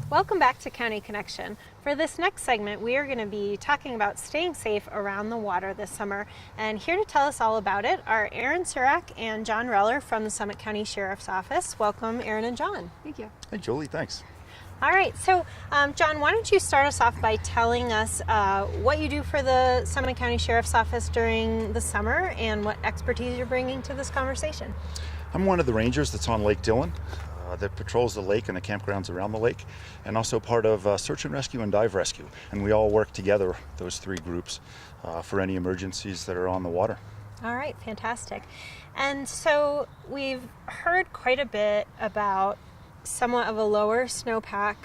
Welcome back to County Connection. For this next segment, we are going to be talking about staying safe around the water this summer. And here to tell us all about it are Aaron Surak and John Reller from the Summit County Sheriff's Office. Welcome, Aaron and John. Thank you. Hey, Julie, thanks. All right, so John, why don't you start us off by telling us what you do for the Summit County Sheriff's Office during the summer and what expertise you're bringing to this conversation. I'm one of the rangers that's on Lake Dillon that patrols the lake and the campgrounds around the lake, and also part of search and rescue and dive rescue. And we all work together, those three groups, for any emergencies that are on the water. All right, fantastic. And so we've heard quite a bit about somewhat of a lower snowpack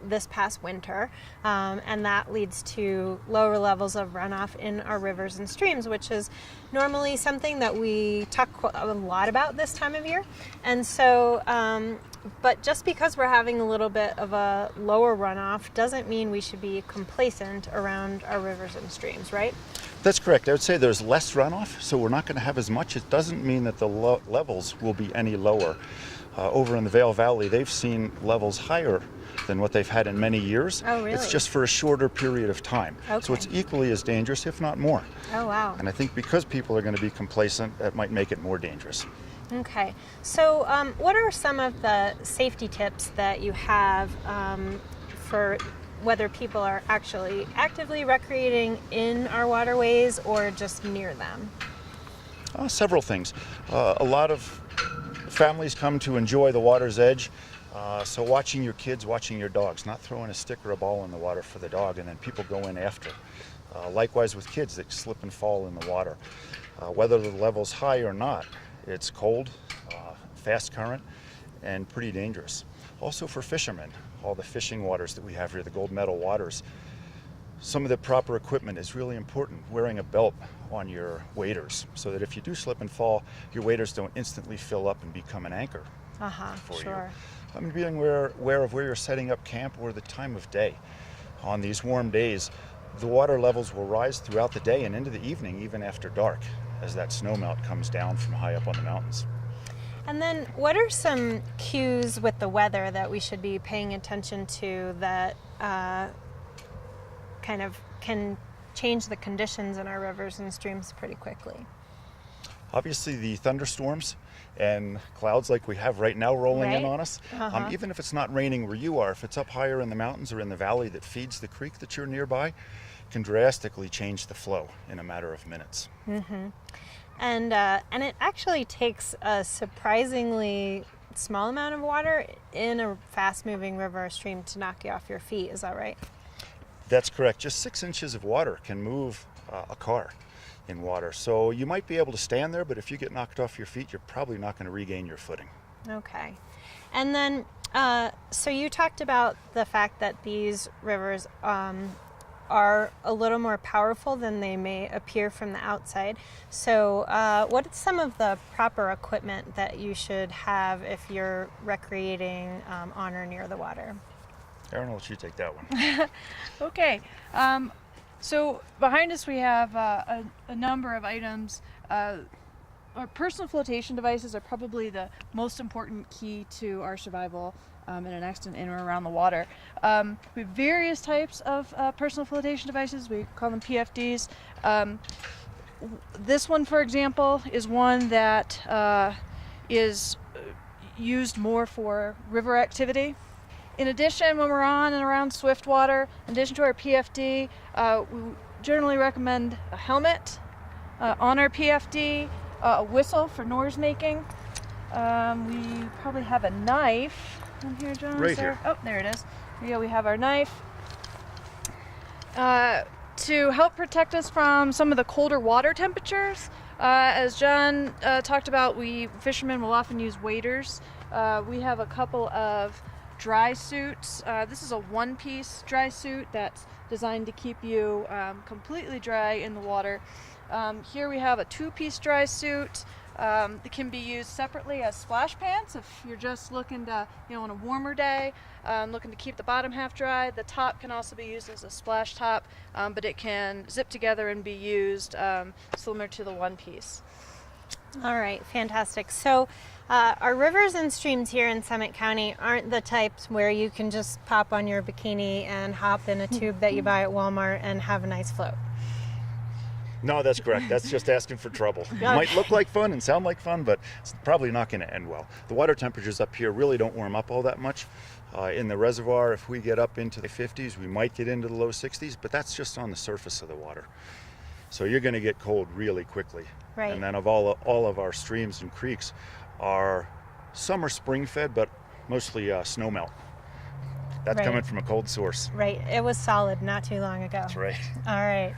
this past winter, and that leads to lower levels of runoff in our rivers and streams, which is normally something that we talk a lot about this time of year. And so, but just because we're having a little bit of a lower runoff doesn't mean we should be complacent around our rivers and streams, right? That's correct. I would say there's less runoff, so we're not going to have as much. It doesn't mean that the levels will be any lower. Over in the Vail Valley, they've seen levels higher than what they've had in many years. Oh, really? It's just for a shorter period of time. Okay. So it's equally as dangerous, if not more. Oh, wow. And I think because people are going to be complacent, that might make it more dangerous. Okay. So what are some of the safety tips that you have for whether people are actually actively recreating in our waterways or just near them? Several things. A lot of families come to enjoy the water's edge, so watching your kids, watching your dogs, not throwing a stick or a ball in the water for the dog and then people go in after. Likewise with kids that slip and fall in the water. Whether the level's high or not, it's cold, fast current, and pretty dangerous. Also for fishermen, all the fishing waters that we have here, the gold medal waters, some of the proper equipment is really important. Wearing a belt on your waders so that if you do slip and fall, your waders don't instantly fill up and become an anchor for Sure. you. I mean, being aware of where you're setting up camp or the time of day. On these warm days, the water levels will rise throughout the day and into the evening, even after dark, as that snowmelt comes down from high up on the mountains. And then what are some cues with the weather that we should be paying attention to that kind of can change the conditions in our rivers and streams pretty quickly? Obviously the thunderstorms and clouds like we have right now rolling in on us, even if it's not raining where you are, if it's up higher in the mountains or in the valley that feeds the creek that you're nearby, can drastically change the flow in a matter of minutes. And it actually takes a surprisingly small amount of water in a fast-moving river or stream to knock you off your feet. Is that right? That's correct. Just 6 inches of water can move a car in water. So you might be able to stand there, but if you get knocked off your feet, you're probably not going to regain your footing. Okay. And then, so you talked about the fact that these rivers are a little more powerful than they may appear from the outside. So what is some of the proper equipment that you should have if you're recreating on or near the water? Aaron, I'll let you take that one. Okay. So behind us we have a number of items. Our personal flotation devices are probably the most important key to our survival in an accident in or around the water. We have various types of personal flotation devices. We call them PFDs. This one, for example, is one that is used more for river activity. In addition, when we're on and around swift water, in addition to our PFD, we generally recommend a helmet on our PFD, a whistle for noise making. We probably have a knife in here, John. Right here. Oh, there it is. Yeah, we have our knife. To help protect us from some of the colder water temperatures, as John talked about, fishermen will often use waders. We have a couple of dry suits. This is a one-piece dry suit that's designed to keep you completely dry in the water. Here we have a two-piece dry suit that can be used separately as splash pants if you're just looking to, on a warmer day, looking to keep the bottom half dry. The top can also be used as a splash top, but it can zip together and be used similar to the one-piece. All right, fantastic. So our rivers and streams here in Summit County aren't the types where you can just pop on your bikini and hop in a tube that you buy at Walmart and have a nice float. No, that's correct. That's just asking for trouble. It might look like fun and sound like fun, but it's probably not going to end well. The water temperatures up here really don't warm up all that much. In the reservoir, if we get up into the 50s, we might get into the low 60s, but that's just on the surface of the water. So you're going to get cold really quickly. Right. And then of all of our streams and creeks are, some are spring fed, but mostly snow melt. That's Right. coming from a cold source. Right, it was solid not too long ago. That's right. All right.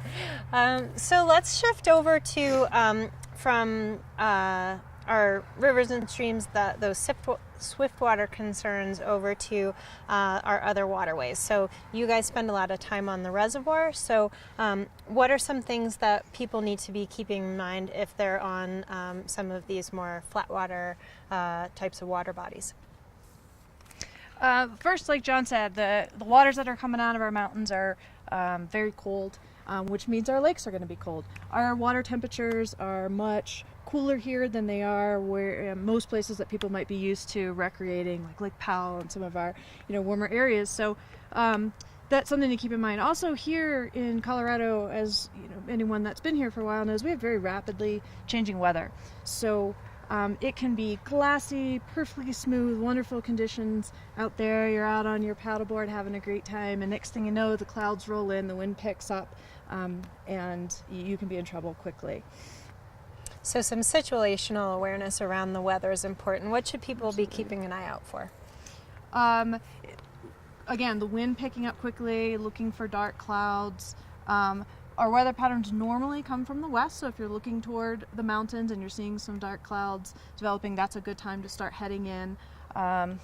So let's shift over to from our rivers and streams, those swiftwater concerns, over to our other waterways. So you guys spend a lot of time on the reservoir. So what are some things that people need to be keeping in mind if they're on some of these more flatwater types of water bodies? First, like John said, the waters that are coming out of our mountains are very cold, which means our lakes are going to be cold. Our water temperatures are much cooler here than they are where most places that people might be used to recreating, like Lake Powell and some of our warmer areas. So that's something to keep in mind. Also, here in Colorado, as anyone that's been here for a while knows, we have very rapidly changing weather. So it can be glassy, perfectly smooth, wonderful conditions out there. You're out on your paddleboard having a great time, and next thing you know, the clouds roll in, the wind picks up, and you can be in trouble quickly. So some situational awareness around the weather is important. What should people be keeping an eye out for? Again, the wind picking up quickly, looking for dark clouds. Our weather patterns normally come from the west, so if you're looking toward the mountains and you're seeing some dark clouds developing, that's a good time to start heading in. Yeah,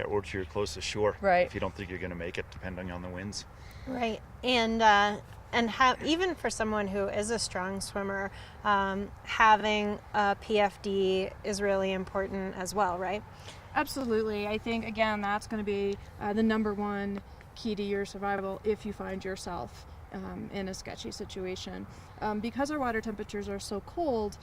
or to your closest shore. Right. If you don't think you're going to make it, depending on the winds. Right, and even for someone who is a strong swimmer, having a PFD is really important as well, right? Absolutely. I think, again, that's going to be the number one key to your survival if you find yourself in a sketchy situation. Because our water temperatures are so cold,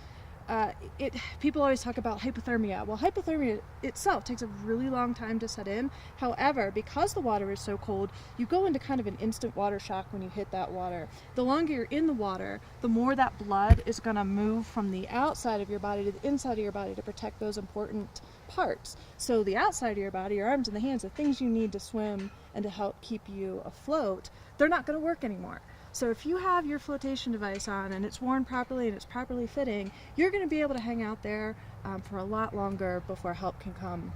people always talk about hypothermia. Well, hypothermia itself takes a really long time to set in. However, because the water is so cold, you go into kind of an instant water shock when you hit that water. The longer you're in the water, the more that blood is going to move from the outside of your body to the inside of your body to protect those important parts. So the outside of your body, your arms and the hands, the things you need to swim and to help keep you afloat, they're not going to work anymore. So if you have your flotation device on and it's worn properly and it's properly fitting, you're going to be able to hang out there for a lot longer before help can come.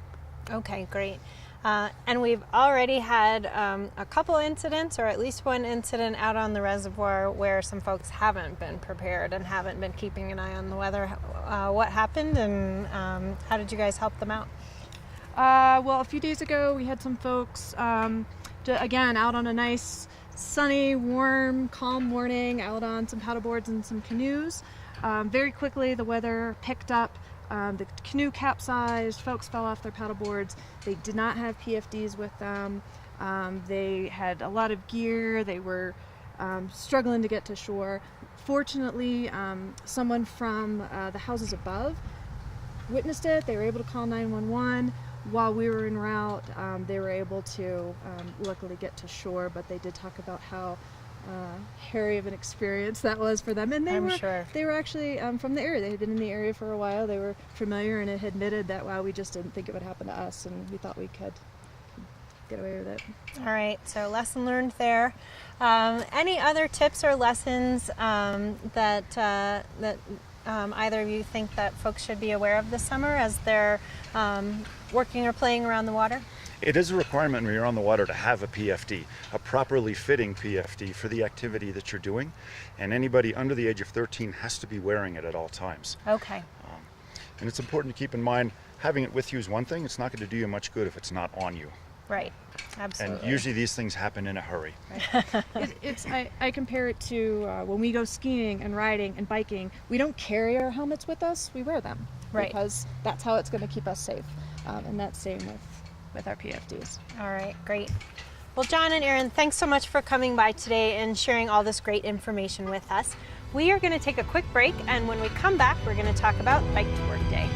Okay, great. And we've already had a couple incidents, or at least one incident out on the reservoir where some folks haven't been prepared and haven't been keeping an eye on the weather. What happened, and how did you guys help them out? Well, a few days ago we had some folks, again, out on a nice sunny, warm, calm morning, out on some paddleboards and some canoes. Very quickly the weather picked up. The canoe capsized, folks fell off their paddleboards. They did not have PFDs with them. They had a lot of gear. They were struggling to get to shore. Fortunately, someone from the houses above witnessed it. They were able to call 911. While we were en route, they were able to luckily get to shore, but they did talk about how hairy of an experience that was for them. And they were actually from the area. They had been in the area for a while. They were familiar and had admitted that, wow, we just didn't think it would happen to us, and we thought we could get away with it. All right, so lesson learned there. Any other tips or lessons that either of you think that folks should be aware of this summer as they're working or playing around the water? It is a requirement when you're on the water to have a PFD, a properly fitting PFD for the activity that you're doing, and anybody under the age of 13 has to be wearing it at all times. Okay. And it's important to keep in mind, having it with you is one thing, it's not going to do you much good if it's not on you. Right, absolutely. And usually these things happen in a hurry. I compare it to when we go skiing and riding and biking, we don't carry our helmets with us, we wear them. Right. Because that's how it's going to keep us safe. And that's same with our PFDs. All right, great. Well, John and Erin, thanks so much for coming by today and sharing all this great information with us. We are going to take a quick break, and when we come back, we're going to talk about Bike to Work Day.